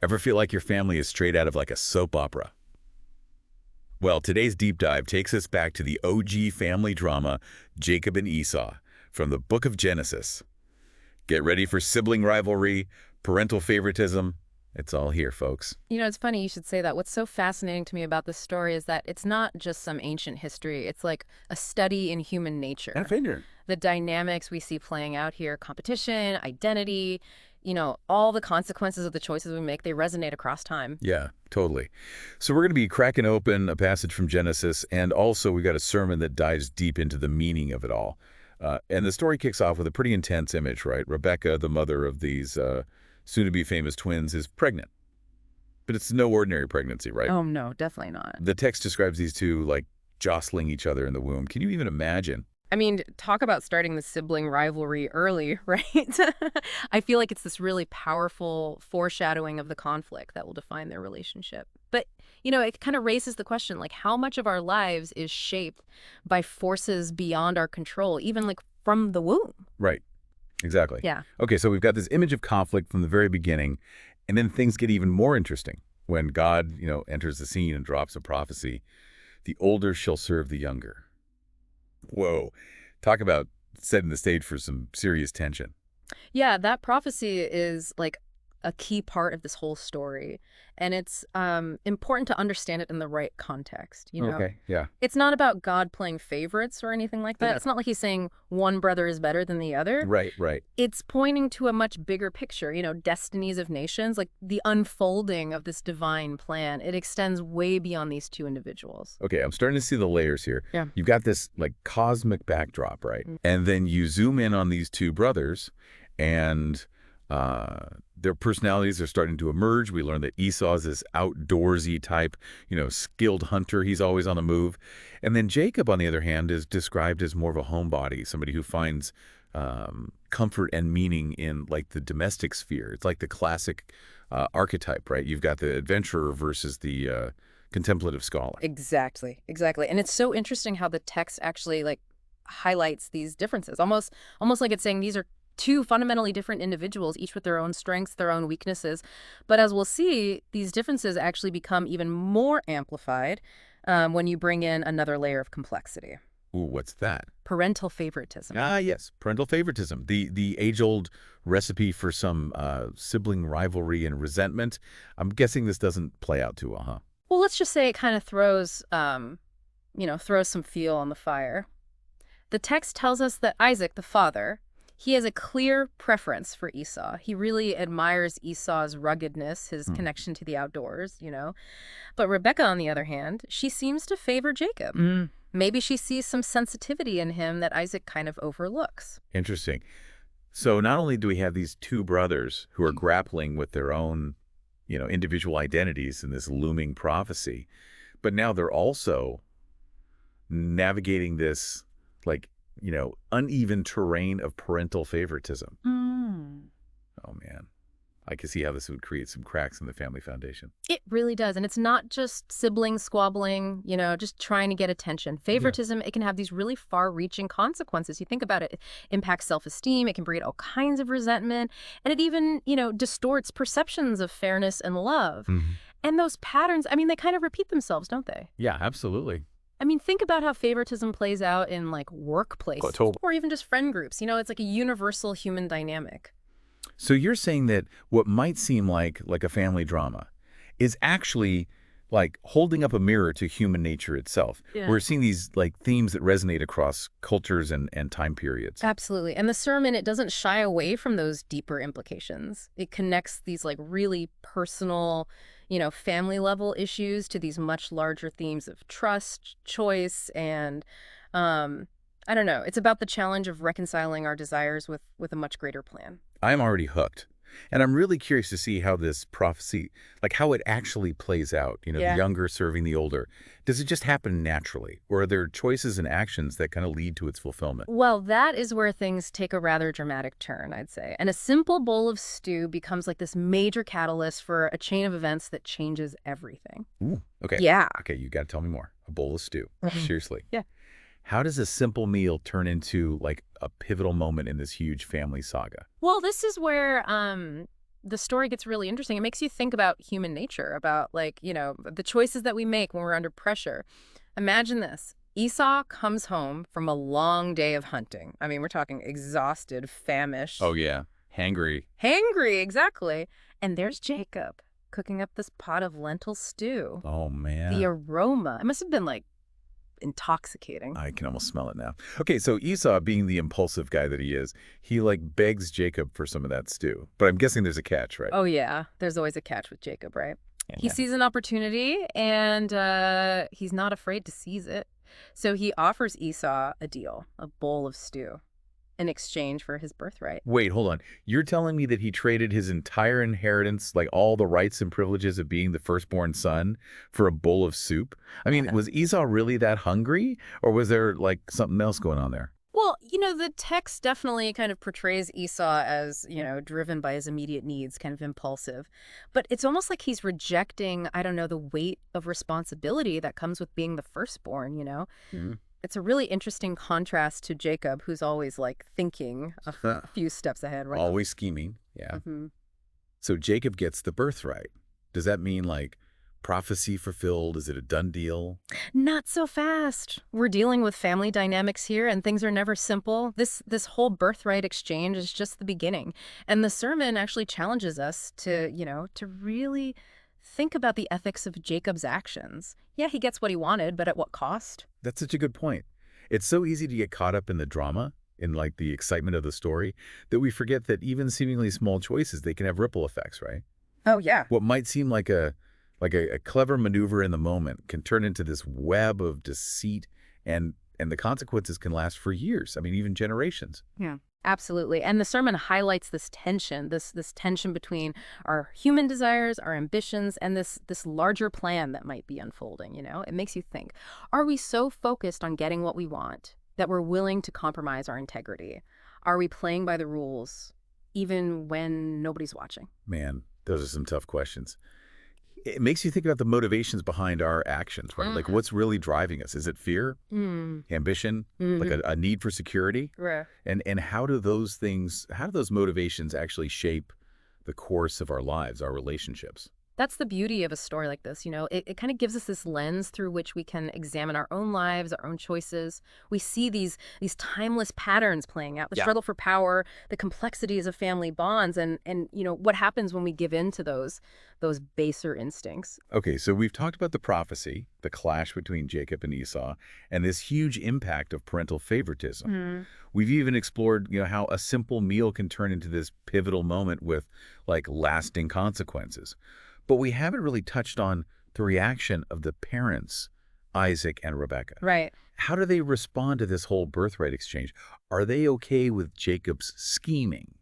Ever feel like your family is straight out of like a soap opera? Well, today's deep dive takes us back to the OG family drama, Jacob and Esau, from the book of Genesis. Get ready for sibling rivalry, parental favoritism. It's all here, folks. It's funny you should say that. What's so fascinating to me about this story is that it's not just some ancient history. It's like a study in human I nature. figured. The dynamics we see playing out here, competition, identity, all the consequences of the choices we make, they resonate across time. Yeah, totally. So we're going to be cracking open a passage from Genesis, and also we've got a sermon that dives deep into the meaning of it all. And the story kicks off with a pretty intense image, right? Rebecca, the mother of these soon-to-be famous twins, is pregnant. But it's no ordinary pregnancy, right? Oh, no, definitely not. The text describes these two like jostling each other in the womb. Can you even imagine? I mean, talk about starting the sibling rivalry early, right? I feel like it's this really powerful foreshadowing of the conflict that will define their relationship. But, it kind of raises the question, like, how much of our lives is shaped by forces beyond our control, even like from the womb? Right. Exactly. Yeah. Okay, so we've got this image of conflict from the very beginning, and then things get even more interesting when God, enters the scene and drops a prophecy. The older shall serve the younger. Whoa. Talk about setting the stage for some serious tension. Yeah, that prophecy is like a key part of this whole story. And it's important to understand it in the right context. Okay, yeah. It's not about God playing favorites or anything like that. Yeah. It's not like he's saying one brother is better than the other. Right, right. It's pointing to a much bigger picture, destinies of nations, like the unfolding of this divine plan. It extends way beyond these two individuals. Okay, I'm starting to see the layers here. Yeah. You've got this like cosmic backdrop, right? Mm. And then you zoom in on these two brothers, and their personalities are starting to emerge. We learn that Esau is this outdoorsy type, skilled hunter. He's always on the move. And then Jacob, on the other hand, is described as more of a homebody, somebody who finds comfort and meaning in like the domestic sphere. It's like the classic archetype, right? You've got the adventurer versus the contemplative scholar. Exactly. And it's so interesting how the text actually like highlights these differences. Almost like it's saying these are two fundamentally different individuals, each with their own strengths, their own weaknesses. But as we'll see, these differences actually become even more amplified when you bring in another layer of complexity. Ooh, what's that? Parental favoritism. Ah, yes, parental favoritism, the age-old recipe for some sibling rivalry and resentment. I'm guessing this doesn't play out too well, huh? Well, let's just say it kind of throws some fuel on the fire. The text tells us that Isaac, the father, he has a clear preference for Esau. He really admires Esau's ruggedness, his connection to the outdoors. But Rebecca, on the other hand, she seems to favor Jacob. Maybe she sees some sensitivity in him that Isaac kind of overlooks. Interesting. So not only do we have these two brothers who are grappling with their own, individual identities in this looming prophecy, but now they're also navigating this, like, uneven terrain of parental favoritism. Oh, man. I can see how this would create some cracks in the family foundation. It really does. And it's not just siblings squabbling, just trying to get attention. Favoritism, It can have these really far-reaching consequences. You think about it, it impacts self-esteem, it can breed all kinds of resentment, and it even, distorts perceptions of fairness and love. And those patterns, they kind of repeat themselves, don't they? Yeah, absolutely. Think about how favoritism plays out in like workplace or even just friend groups. It's like a universal human dynamic. So you're saying that what might seem like a family drama is actually like holding up a mirror to human nature itself. Yeah. We're seeing these like themes that resonate across cultures and time periods. Absolutely. And the sermon, it doesn't shy away from those deeper implications. It connects these like really personal, family level issues to these much larger themes of trust, choice, and I don't know. It's about the challenge of reconciling our desires with a much greater plan. I'm already hooked. And I'm really curious to see how this prophecy, like how it actually plays out, the younger serving the older. Does it just happen naturally? Or are there choices and actions that kind of lead to its fulfillment? Well, that is where things take a rather dramatic turn, I'd say. And a simple bowl of stew becomes like this major catalyst for a chain of events that changes everything. Ooh, okay. Yeah. Okay, you got to tell me more. A bowl of stew. Seriously. Yeah. How does a simple meal turn into like a pivotal moment in this huge family saga? Well, this is where the story gets really interesting. It makes you think about human nature, about like, the choices that we make when we're under pressure. Imagine this. Esau comes home from a long day of hunting. I mean, we're talking exhausted, Oh, famished, yeah. Hangry. hangry, exactly. And there's Jacob cooking up this pot of lentil stew. Oh, The man. aroma, it must have been like intoxicating. I can almost smell it now. Okay, so Esau, being the impulsive guy that he is, he like begs Jacob for some of that stew. But I'm guessing there's a catch, right? Oh, yeah. There's always a catch with Jacob, right? He Yeah. sees an opportunity and he's not afraid to seize it. So he offers Esau a deal, a bowl of stew, in exchange for his birthright. Wait, hold on. You're telling me that he traded his entire inheritance, like all the rights and privileges of being the firstborn son, for a bowl of soup? I mean, was Esau really that hungry, or was there like something else going on there? Well, the text definitely kind of portrays Esau as, driven by his immediate needs, kind of impulsive. But it's almost like he's rejecting, I don't know, the weight of responsibility that comes with being the firstborn. Mhm. It's a really interesting contrast to Jacob, who's always like thinking a few steps ahead, right? Always scheming. Yeah. Hmm. So Jacob gets the birthright. Does that mean like prophecy fulfilled? Is it a done deal? Not so fast. We're dealing with family dynamics here, and things are never simple. This whole birthright exchange is just the beginning. And the sermon actually challenges us to really think about the ethics of Jacob's actions. Yeah, he gets what he wanted, but at what cost? That's such a good point. It's so easy to get caught up in the drama, in like the excitement of the story, that we forget that even seemingly small choices, they can have ripple effects, right? Oh, yeah. What might seem like a clever maneuver in the moment can turn into this web of deceit, and the consequences can last for years. I mean, even generations. Yeah. Absolutely. And the sermon highlights this tension, this tension between our human desires, our ambitions, and this larger plan that might be unfolding. It makes you think, are we so focused on getting what we want that we're willing to compromise our integrity? Are we playing by the rules even when nobody's watching? Man, those are some tough questions. It makes you think about the motivations behind our actions, right? Like what's really driving us? Is it fear, Mm. ambition, like Hmm. a need for security? Right. And how do those motivations actually shape the course of our lives, our relationships? That's the beauty of a story like this. It kind of gives us this lens through which we can examine our own lives, our own choices. We see these timeless patterns playing out, the Yeah. struggle for power, the complexities of family bonds, and what happens when we give in to those baser instincts. Okay, so we've talked about the prophecy, the clash between Jacob and Esau, and this huge impact of parental favoritism. Mm. We've even explored, how a simple meal can turn into this pivotal moment with like lasting consequences. But we haven't really touched on the reaction of the parents, Isaac and Rebekah. Right. How do they respond to this whole birthright exchange? Are they okay with Jacob's scheming,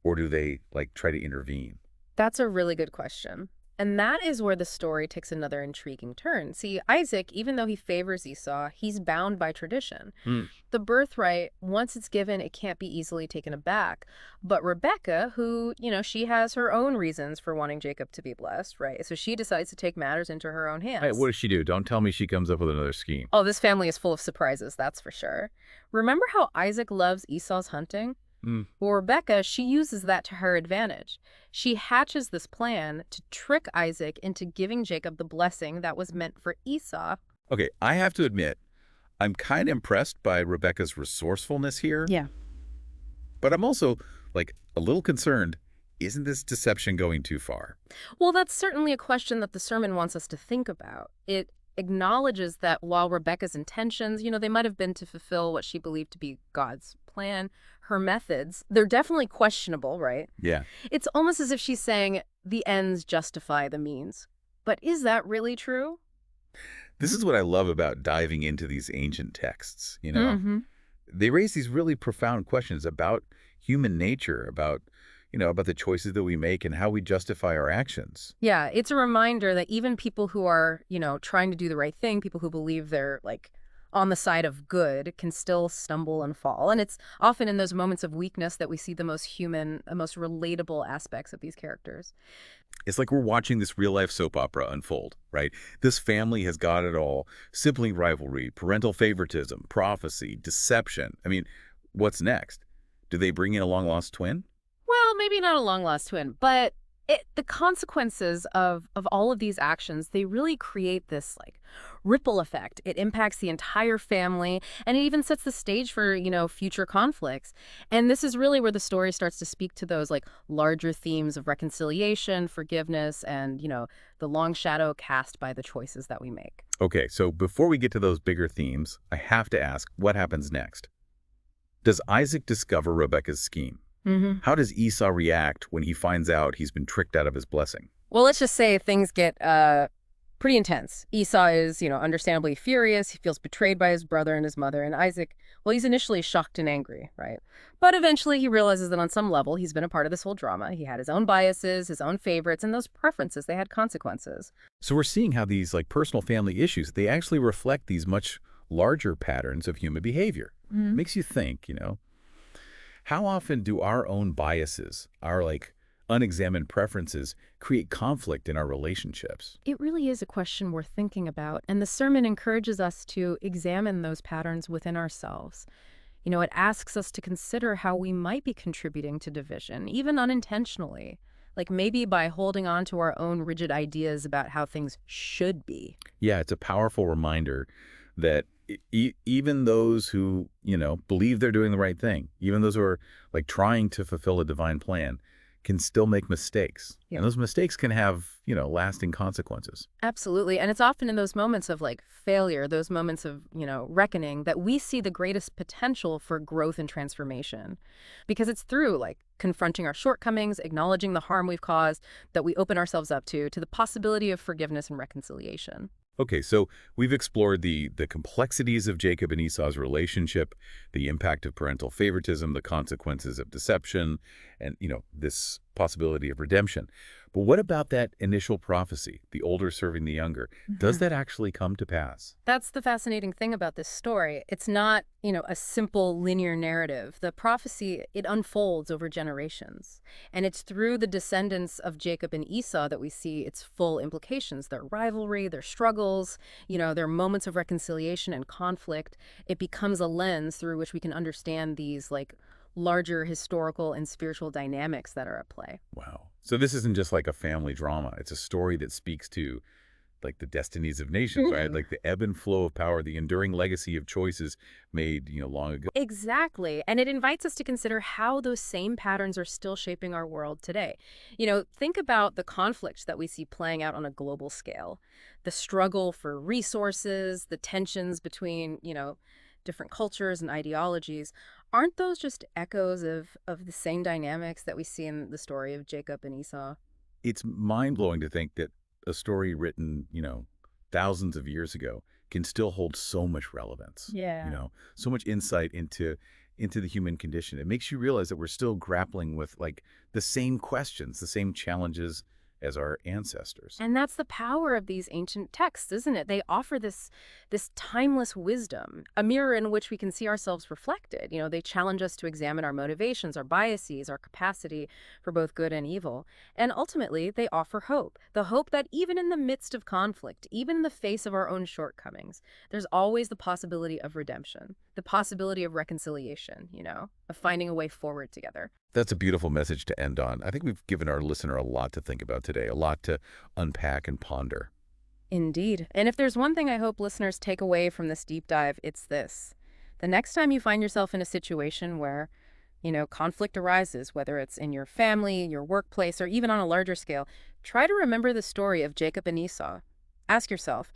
or do they like try to intervene? That's a really good question. And that is where the story takes another intriguing turn. See, Isaac, even though he favors Esau, he's bound by tradition. Hmm. The birthright, once it's given, it can't be easily taken aback. But Rebecca, who, she has her own reasons for wanting Jacob to be blessed, right? So she decides to take matters into her own Hey, hands. what does she do? Don't tell me she comes up with another scheme. Oh, this family is full of surprises, that's for sure. Remember how Isaac loves Esau's hunting? Hmm. Well, Rebecca, she uses that to her advantage. She hatches this plan to trick Isaac into giving Jacob the blessing that was meant for Esau. Okay, I have to admit, I'm kind of impressed by Rebecca's resourcefulness here, Yeah. but I'm also like a little concerned. Isn't this deception going too far? Well, that's certainly a question that the sermon wants us to think about. It acknowledges that while Rebecca's intentions, they might have been to fulfill what she believed to be God's plan, her methods, they're definitely questionable, right? Yeah. It's almost as if she's saying the ends justify the means. But is that really true? This is what I love about diving into these ancient texts. Hmm. They raise these really profound questions about human nature, about the choices that we make and how we justify our actions. Yeah, it's a reminder that even people who are, trying to do the right thing, people who believe they're like on the side of good can still stumble and fall. And it's often in those moments of weakness that we see the most human, the most relatable aspects of these characters. It's like we're watching this real-life soap opera unfold, right? This family has got it all. Sibling rivalry, parental favoritism, prophecy, deception. I mean, what's next? Do they bring in a long-lost twin? Well, Well, maybe not a long-lost twin, but the consequences of all of these actions, they really create this like ripple effect. It impacts the entire family, and it even sets the stage for, future conflicts. And this is really where the story starts to speak to those like larger themes of reconciliation, forgiveness, and, the long shadow cast by the choices that we make. Okay, so before we get to those bigger themes, I have to ask, what happens next? Does Isaac discover Rebekah's scheme? How does Esau react when he finds out he's been tricked out of his blessing? Well, let's just say things get pretty intense. Esau is, understandably furious. He feels betrayed by his brother and his mother. And Isaac, well, he's initially shocked and angry, right? But eventually he realizes that on some level, he's been a part of this whole drama. He had his own biases, his own favorites, and those preferences, they had consequences. So we're seeing how these like personal family issues, they actually reflect these much larger patterns of human behavior. Makes you think, how often do our own biases, our like unexamined preferences, create conflict in our relationships? It really is a question worth thinking about, and the sermon encourages us to examine those patterns within ourselves. It asks us to consider how we might be contributing to division, even unintentionally, like maybe by holding on to our own rigid ideas about how things should be. Yeah, it's a powerful reminder that even those who, believe they're doing the right thing, even those who are like trying to fulfill a divine plan, can still make mistakes. Yeah. And those mistakes can have, lasting consequences. Absolutely. And it's often in those moments of like failure, those moments of, reckoning that we see the greatest potential for growth and transformation. Because it's through like confronting our shortcomings, acknowledging the harm we've caused, that we open ourselves up to the possibility of forgiveness and reconciliation. Okay, so we've explored the complexities of Jacob and Esau's relationship, the impact of parental favoritism, the consequences of deception, and, this possibility of redemption. But what about that initial prophecy, the older serving the younger? Does that actually come to pass? That's the fascinating thing about this story. It's not, a simple linear narrative. The prophecy, it unfolds over generations. And it's through the descendants of Jacob and Esau that we see its full implications, their rivalry, their struggles, their moments of reconciliation and conflict. It becomes a lens through which we can understand these like larger historical and spiritual dynamics that are at play. Wow. So this isn't just like a family drama. It's a story that speaks to like the destinies of nations, right? Like the ebb and flow of power, the enduring legacy of choices made, long ago. Exactly. And it invites us to consider how those same patterns are still shaping our world today. Think about the conflicts that we see playing out on a global scale, the struggle for resources, the tensions between, different cultures and ideologies. Aren't those just echoes of the same dynamics that we see in the story of Jacob and Esau? It's mind-blowing to think that a story written, thousands of years ago can still hold so much relevance, Yeah. so much insight into the human condition. It makes you realize that we're still grappling with like the same questions, the same challenges as our ancestors. And that's the power of these ancient texts, isn't it? They offer this timeless wisdom, a mirror in which we can see ourselves reflected. They challenge us to examine our motivations, our biases, our capacity for both good and evil. And ultimately, they offer hope, the hope that even in the midst of conflict, even in the face of our own shortcomings, there's always the possibility of redemption, the possibility of reconciliation, of finding a way forward together. That's a beautiful message to end on. I think we've given our listener a lot to think about today, a lot to unpack and ponder. Indeed. And if there's one thing I hope listeners take away from this deep dive, it's this. The next time you find yourself in a situation where, conflict arises, whether it's in your family, your workplace, or even on a larger scale, try to remember the story of Jacob and Esau. Ask yourself,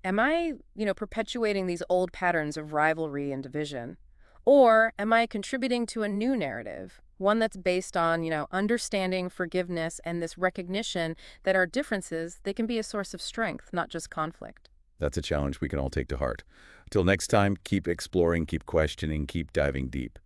am I, perpetuating these old patterns of rivalry and division? Or am I contributing to a new narrative, one that's based on, understanding, forgiveness, and this recognition that our differences, they can be a source of strength, not just conflict? That's a challenge we can all take to heart. Until next time, keep exploring, keep questioning, keep diving deep.